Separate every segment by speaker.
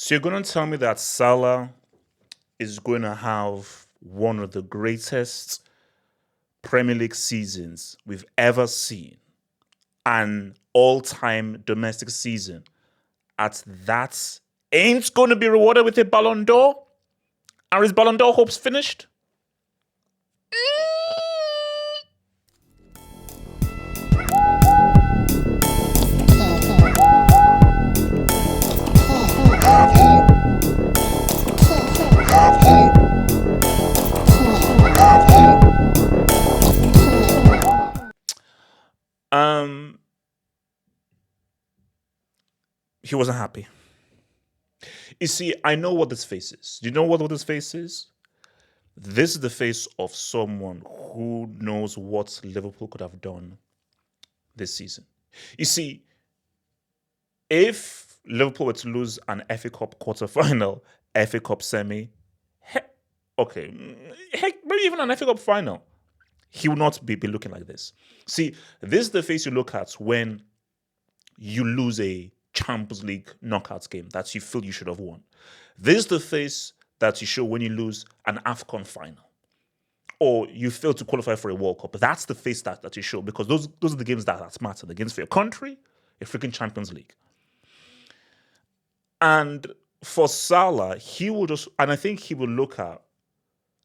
Speaker 1: So you're going to tell me that Salah is going to have one of the greatest Premier League seasons we've ever seen, an all-time domestic season at that ain't going to be rewarded with a Ballon d'Or? Are his Ballon d'Or hopes finished? Um, he wasn't happy. You see, I know what this face is. Do you know what this face is? This is the face of someone who knows what Liverpool could have done this season. You see, if Liverpool were to lose an FA Cup quarterfinal, FA Cup semi, heck, maybe even an FA Cup final, he will not be looking like this. See, this is the face you look at when you lose a Champions League knockout game that you feel you should have won. This is the face that you show when you lose an AFCON final or you fail to qualify for a World Cup. That's the face that you show because those are the games that matter. The games for your country, a freaking Champions League. And for Salah, I think he will look at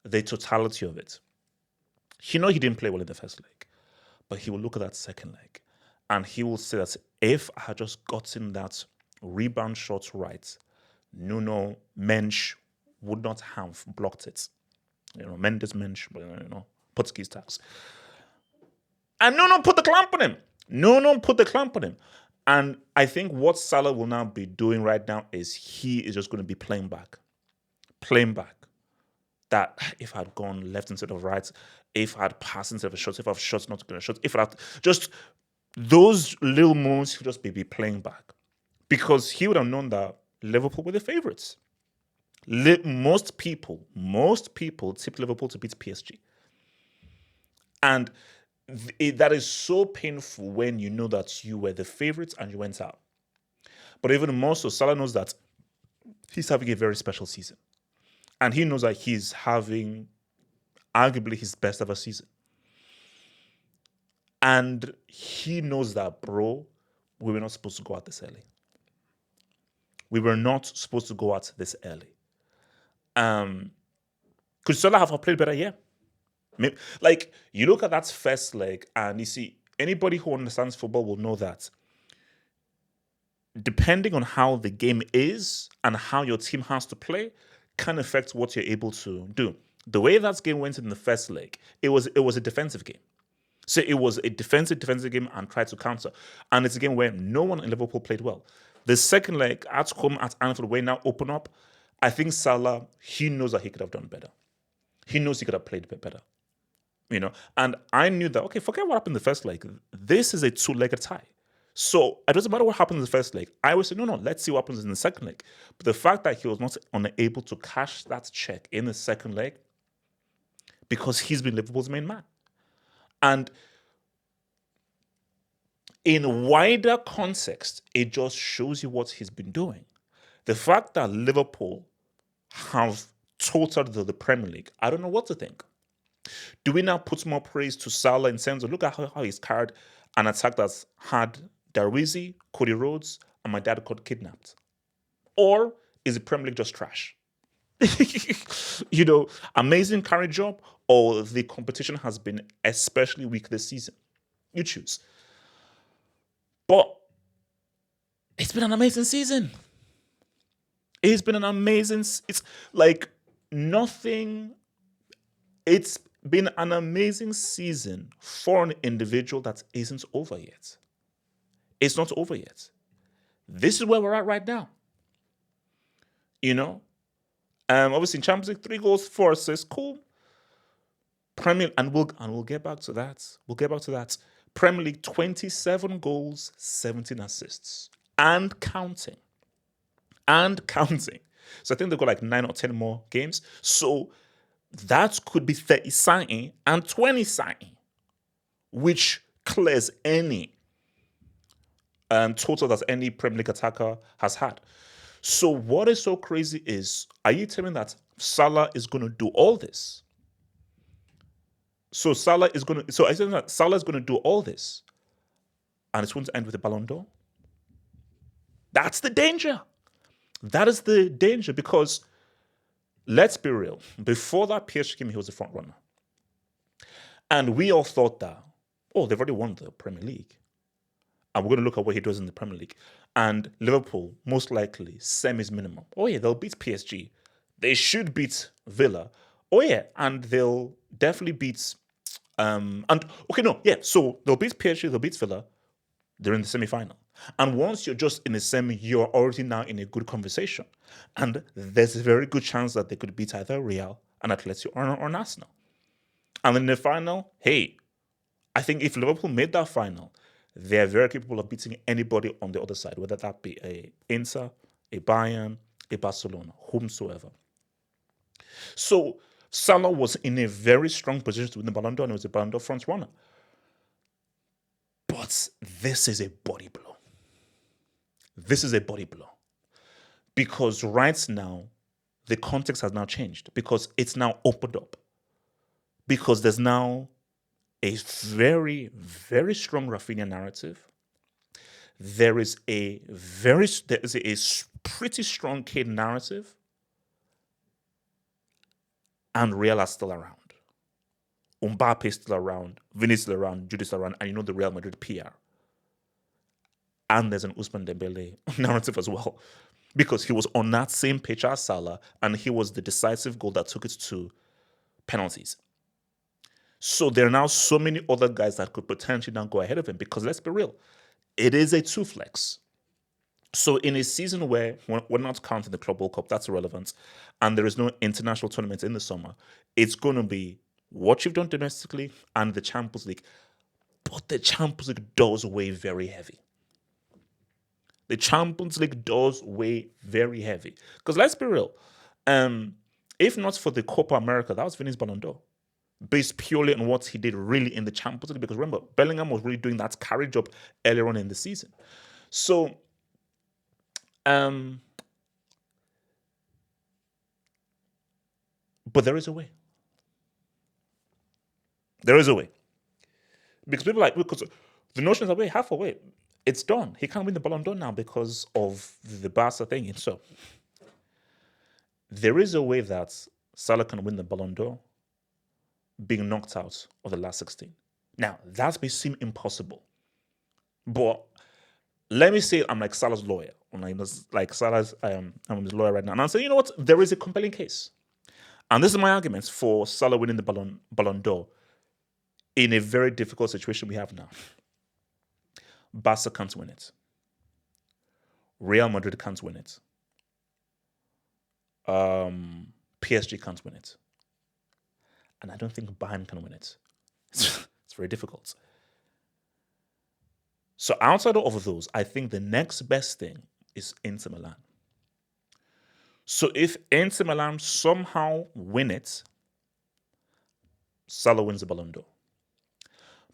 Speaker 1: the totality of it. He didn't play well in the first leg, but he will look at that second leg and he will say that if I had just gotten that rebound shot right, Nuno Mensch would not have blocked it. Mendes Mensch, Portuguese tax. And Nuno put the clamp on him. And I think what Salah will now be doing right now is he is just going to be playing back. That if I had gone left instead of right, if I had passed instead of a shot, if I've shot not going to shot, if I had just those little moments, he'll just be playing back. Because he would have known that Liverpool were the favourites. Most people tip Liverpool to beat PSG. And that is so painful when you know that you were the favourites and you went out. But even more so, Salah knows that he's having a very special season. And he knows that he's having arguably his best ever season. And he knows that, bro, we were not supposed to go out this early. Could Salah have played better? Yeah. Like, you look at that first leg and you see, anybody who understands football will know that depending on how the game is and how your team has to play can affect what you're able to do. The way that game went in the first leg, it was a defensive game. So it was a defensive game and tried to counter. And it's a game where no one in Liverpool played well. The second leg at home at Anfield, where now open up, I think Salah, he knows that he could have done better. He knows he could have played better. And I knew that, okay, forget what happened in the first leg. This is a two-legged tie. So it doesn't matter what happened in the first leg. I would say, no, let's see what happens in the second leg. But the fact that he was not unable to cash that check in the second leg, because he's been Liverpool's main man. And in wider context, it just shows you what he's been doing. The fact that Liverpool have totaled the Premier League, I don't know what to think. Do we now put more praise to Salah in terms of look at how he's carried an attack that's had Darwizi, Cody Rhodes, and my dad got kidnapped? Or is the Premier League just trash? Amazing carry job, or the competition has been especially weak this season? You choose. But it's been an amazing season. It's been an amazing, it's like nothing. It's been an amazing season for an individual that isn't over yet. It's not over yet. This is where we're at right now. Obviously in Champions League, 3 goals, 4 assists, cool. Premier, and we'll get back to that. Premier League, 27 goals, 17 assists, and counting. So I think they've got like 9 or 10 more games. So that could be 30 signing and 20 signing, which clears any total that any Premier League attacker has had. So what is so crazy is, are you telling me that Salah is going to do all this? So Salah is going to. So I said that Salah is going to do all this, and it's going to end with a Ballon d'Or. That's the danger. That is the danger, because let's be real. Before that PSG game, he was the front runner, and we all thought that, oh, they've already won the Premier League, and we're going to look at what he does in the Premier League. And Liverpool, most likely, semis minimum. Oh yeah, they'll beat PSG. They should beat Villa. Oh yeah, and they'll definitely beat. So they'll beat PSG, they'll beat Villa. They're in the semi-final. And once you're just in a semi, you're already now in a good conversation. And there's a very good chance that they could beat either Real, and Atletico, or Arsenal. And in the final, hey, I think if Liverpool made that final, they're very capable of beating anybody on the other side, whether that be a Inter, a Bayern, a Barcelona, whomsoever. So Salah was in a very strong position to win the Ballon d'Or, and he was a Ballon d'Or front runner. But this is a body blow. This is a body blow. Because right now, the context has now changed, because it's now opened up. Because there's now a very, very strong Rafinha narrative. There is a pretty strong Kane narrative, and Real are still around. Mbappe is still around, Vini is still around, Jude is still around, and you know the Real Madrid PR. And there's an Ousmane Dembele narrative as well, because he was on that same pitch as Salah, and he was the decisive goal that took it to penalties. So there are now so many other guys that could potentially now go ahead of him, because let's be real, it is a two flex. So in a season where we're not counting the Club World Cup, that's irrelevant, and there is no international tournament in the summer, it's going to be what you've done domestically and the Champions League. But the Champions League does weigh very heavy. The Champions League does weigh very heavy. Because let's be real, if not for the Copa America, that was Vini's Ballon d'Or, based purely on what he did really in the Champions League. Because remember, Bellingham was really doing that carry job earlier on in the season. So, but there is a way. There is a way. Because people because the notion is that, wait, halfway, it's done. He can't win the Ballon d'Or now because of the Barca thing. And so there is a way that Salah can win the Ballon d'Or being knocked out of the last 16. Now, that may seem impossible. But let me say I'm like Salah's lawyer. I'm his lawyer right now. And I'm saying, you know what? There is a compelling case. And this is my argument for Salah winning the Ballon d'Or in a very difficult situation we have now. Barca can't win it. Real Madrid can't win it. PSG can't win it. And I don't think Bayern can win it. It's very difficult. So outside of those, I think the next best thing is Inter Milan. So if Inter Milan somehow win it, Salah wins the Ballon d'Or.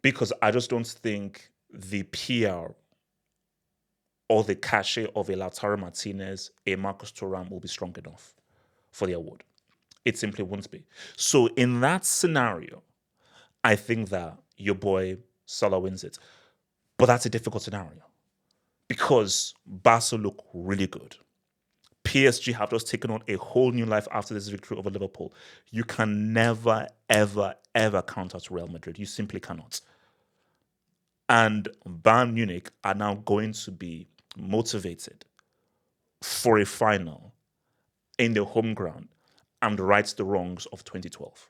Speaker 1: Because I just don't think the PR or the cachet of a Lautaro Martinez, a Marcus Thuram will be strong enough for the award. It simply won't be. So in that scenario, I think that your boy Salah wins it. But that's a difficult scenario because Barca look really good. PSG have just taken on a whole new life after this victory over Liverpool. You can never, ever, ever count out Real Madrid. You simply cannot. And Bayern Munich are now going to be motivated for a final in their home ground and right the wrongs of 2012.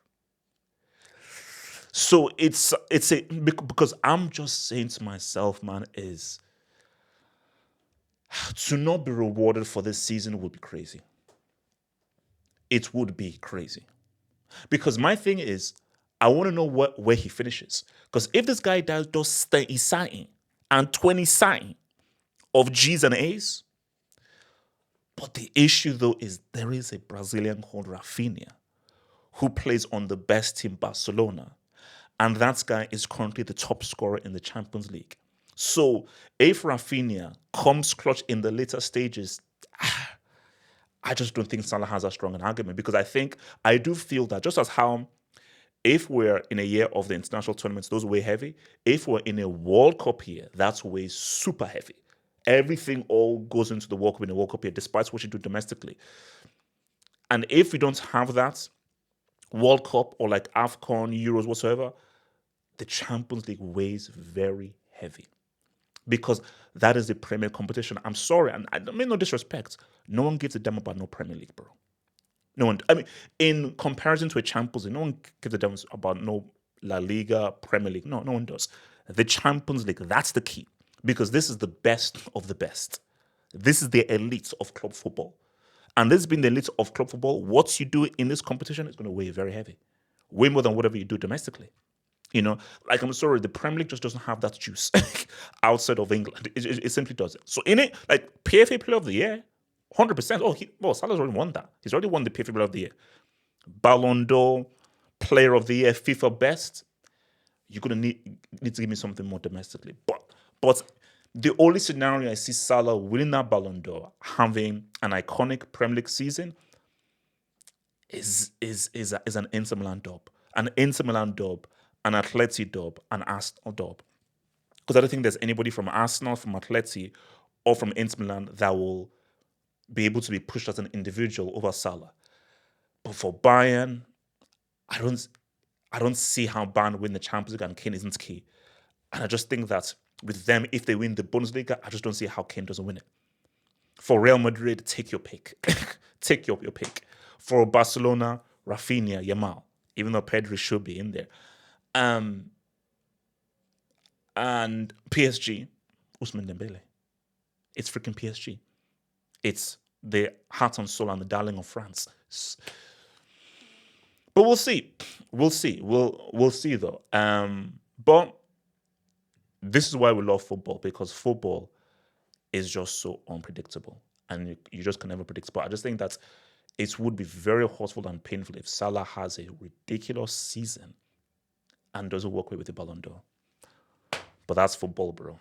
Speaker 1: So because I'm just saying to myself, man, is to not be rewarded for this season would be crazy. It would be crazy. Because my thing is, I want to know where he finishes. Because if this guy does 30 signing and 20 signing of G's and A's, but the issue though is there is a Brazilian called Rafinha who plays on the best team, Barcelona. And that guy is currently the top scorer in the Champions League. So if Rafinha comes clutch in the later stages, I just don't think Salah has a strong an argument because I do feel that just as how if we're in a year of the international tournaments, those weigh heavy. If we're in a World Cup year, that's way super heavy. Everything all goes into the World Cup in a World Cup year, despite what you do domestically. And if we don't have that World Cup or like AFCON, Euros, whatsoever, the Champions League weighs very heavy because that is the Premier competition. I'm sorry, and I mean no disrespect. No one gives a damn about no Premier League, bro. No one. I mean, in comparison to a Champions League, no one gives a damn about no La Liga, Premier League. No, no one does. The Champions League, that's the key because this is the best of the best. This is the elite of club football. And this being the elite of club football, what you do in this competition is going to weigh very heavy. Way more than whatever you do domestically. You know, like I'm sorry, the Premier League just doesn't have that juice outside of England. It simply doesn't. So in it, like PFA Player of the Year, 100%. Salah's already won that. He's already won the PFA Player of the Year. Ballon d'Or, Player of the Year, FIFA Best. You're gonna need to give me something more domestically. But the only scenario I see Salah winning that Ballon d'Or, having an iconic Premier League season, is an Inter Milan dub, an Inter Milan dub, an Atleti dub, an Arsenal dub. Because I don't think there's anybody from Arsenal, from Atleti, or from Inter Milan that will be able to be pushed as an individual over Salah. But for Bayern, I don't see how Bayern win the Champions League and Kane isn't key. And I just think that with them, if they win the Bundesliga, I just don't see how Kane doesn't win it. For Real Madrid, take your pick. Take your pick. For Barcelona, Rafinha, Yamal, even though Pedri should be in there. And PSG, Ousmane Dembele. It's freaking PSG. It's the heart and soul and the darling of France. But we'll see. We'll see. We'll see though. But this is why we love football, because football is just so unpredictable. And you just can never predict. But I just think that it would be very hurtful and painful if Salah has a ridiculous season and doesn't walk away with the Ballon d'Or. But that's football, bro.